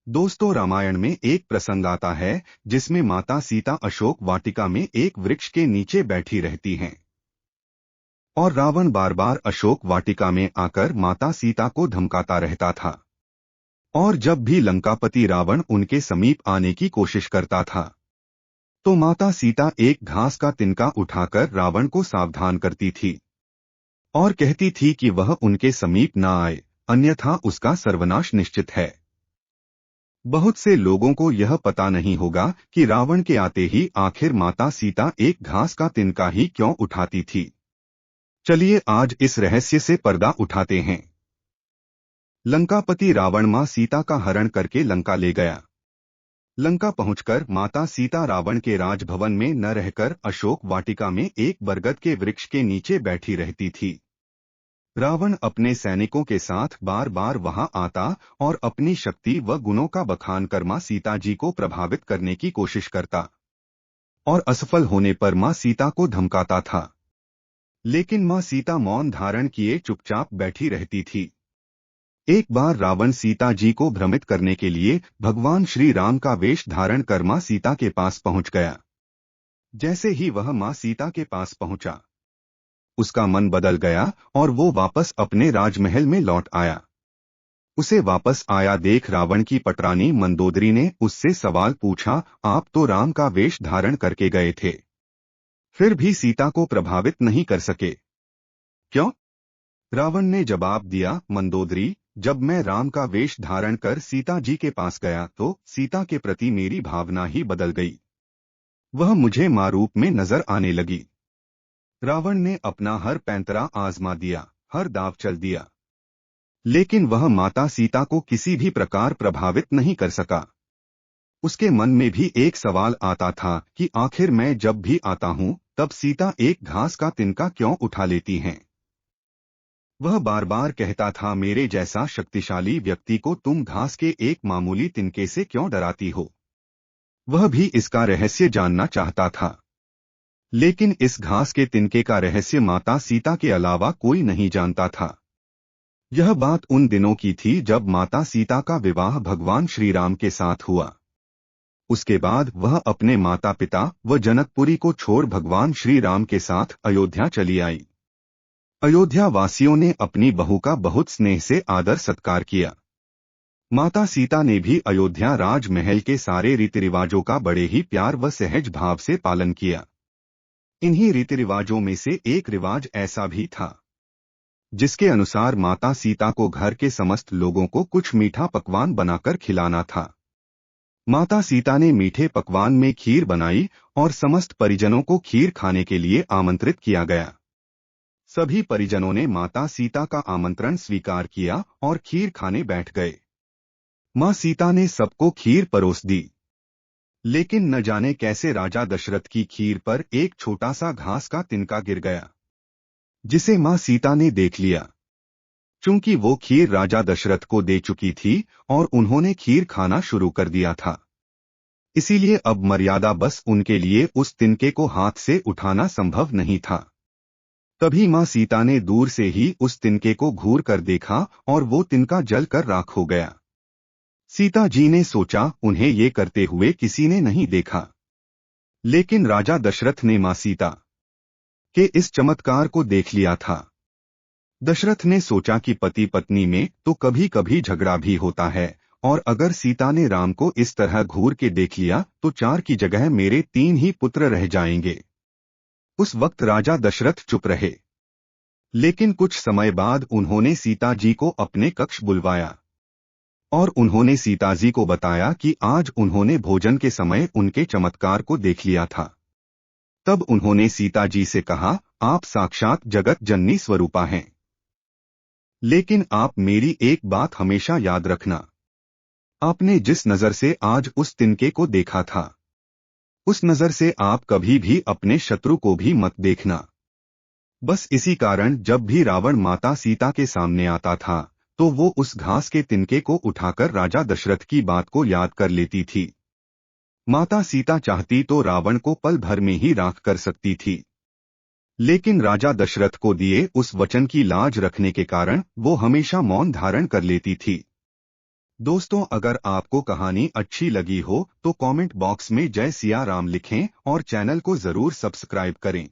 दोस्तों, रामायण में एक प्रसंग आता है जिसमें माता सीता अशोक वाटिका में एक वृक्ष के नीचे बैठी रहती हैं और रावण बार बार अशोक वाटिका में आकर माता सीता को धमकाता रहता था। और जब भी लंकापति रावण उनके समीप आने की कोशिश करता था तो माता सीता एक घास का तिनका उठाकर रावण को सावधान करती थी और कहती थी कि वह उनके समीप न आए, अन्यथा उसका सर्वनाश निश्चित है। बहुत से लोगों को यह पता नहीं होगा कि रावण के आते ही आखिर माता सीता एक घास का तिनका ही क्यों उठाती थी। चलिए आज इस रहस्य से पर्दा उठाते हैं। लंकापति रावण मां सीता का हरण करके लंका ले गया। लंका पहुंचकर माता सीता रावण के राजभवन में न रहकर अशोक वाटिका में एक बरगद के वृक्ष के नीचे बैठी रहती थी। रावण अपने सैनिकों के साथ बार बार वहां आता और अपनी शक्ति व गुणों का बखान कर मां सीता जी को प्रभावित करने की कोशिश करता और असफल होने पर मां सीता को धमकाता था। लेकिन मां सीता मौन धारण किए चुपचाप बैठी रहती थी। एक बार रावण सीता जी को भ्रमित करने के लिए भगवान श्री राम का वेश धारण कर मां सीता के पास पहुंच गया। जैसे ही वह मां सीता के पास पहुंचा, उसका मन बदल गया और वो वापस अपने राजमहल में लौट आया। उसे वापस आया देख रावण की पटरानी मंदोदरी ने उससे सवाल पूछा, आप तो राम का वेश धारण करके गए थे, फिर भी सीता को प्रभावित नहीं कर सके, क्यों? रावण ने जवाब दिया, मंदोदरी, जब मैं राम का वेश धारण कर सीता जी के पास गया तो सीता के प्रति मेरी भावना ही बदल गई। वह मुझे मां रूप में नजर आने लगी। रावण ने अपना हर पैंतरा आजमा दिया, हर दाव चल दिया, लेकिन वह माता सीता को किसी भी प्रकार प्रभावित नहीं कर सका। उसके मन में भी एक सवाल आता था कि आखिर मैं जब भी आता हूं तब सीता एक घास का तिनका क्यों उठा लेती हैं। वह बार बार कहता था, मेरे जैसा शक्तिशाली व्यक्ति को तुम घास के एक मामूली तिनके से क्यों डराती हो। वह भी इसका रहस्य जानना चाहता था, लेकिन इस घास के तिनके का रहस्य माता सीता के अलावा कोई नहीं जानता था। यह बात उन दिनों की थी जब माता सीता का विवाह भगवान श्री राम के साथ हुआ। उसके बाद वह अपने माता पिता व जनकपुरी को छोड़ भगवान श्री राम के साथ अयोध्या चली आई। अयोध्या वासियों ने अपनी बहू का बहुत स्नेह से आदर सत्कार किया। माता सीता ने भी अयोध्या राजमहल के सारे रीति रिवाजों का बड़े ही प्यार व सहज भाव से पालन किया। इन्हीं रीति रिवाजों में से एक रिवाज ऐसा भी था जिसके अनुसार माता सीता को घर के समस्त लोगों को कुछ मीठा पकवान बनाकर खिलाना था। माता सीता ने मीठे पकवान में खीर बनाई और समस्त परिजनों को खीर खाने के लिए आमंत्रित किया गया। सभी परिजनों ने माता सीता का आमंत्रण स्वीकार किया और खीर खाने बैठ गए। मां सीता ने सबको खीर परोस दी, लेकिन न जाने कैसे राजा दशरथ की खीर पर एक छोटा सा घास का तिनका गिर गया, जिसे मां सीता ने देख लिया। चूंकि वो खीर राजा दशरथ को दे चुकी थी और उन्होंने खीर खाना शुरू कर दिया था, इसीलिए अब मर्यादा बस उनके लिए उस तिनके को हाथ से उठाना संभव नहीं था। तभी मां सीता ने दूर से ही उस तिनके को घूर कर देखा और वो तिनका जल कर राख हो गया। सीता जी ने सोचा, उन्हें ये करते हुए किसी ने नहीं देखा, लेकिन राजा दशरथ ने मां सीता के इस चमत्कार को देख लिया था। दशरथ ने सोचा कि पति पत्नी में तो कभी कभी झगड़ा भी होता है, और अगर सीता ने राम को इस तरह घूर के देख लिया तो 4 की जगह मेरे 3 ही पुत्र रह जाएंगे। उस वक्त राजा दशरथ चुप रहे, लेकिन कुछ समय बाद उन्होंने सीता जी को अपने कक्ष बुलवाया और उन्होंने सीता जी को बताया कि आज उन्होंने भोजन के समय उनके चमत्कार को देख लिया था। तब उन्होंने सीता जी से कहा, आप साक्षात जगत जननी स्वरूपा हैं, लेकिन आप मेरी एक बात हमेशा याद रखना। आपने जिस नजर से आज उस तिनके को देखा था, उस नजर से आप कभी भी अपने शत्रु को भी मत देखना। बस इसी कारण जब भी रावण माता सीता के सामने आता था तो वो उस घास के तिनके को उठाकर राजा दशरथ की बात को याद कर लेती थी। माता सीता चाहती तो रावण को पल भर में ही राख कर सकती थी, लेकिन राजा दशरथ को दिए उस वचन की लाज रखने के कारण वो हमेशा मौन धारण कर लेती थी। दोस्तों, अगर आपको कहानी अच्छी लगी हो तो कमेंट बॉक्स में जय सिया राम लिखें और चैनल को जरूर सब्सक्राइब करें।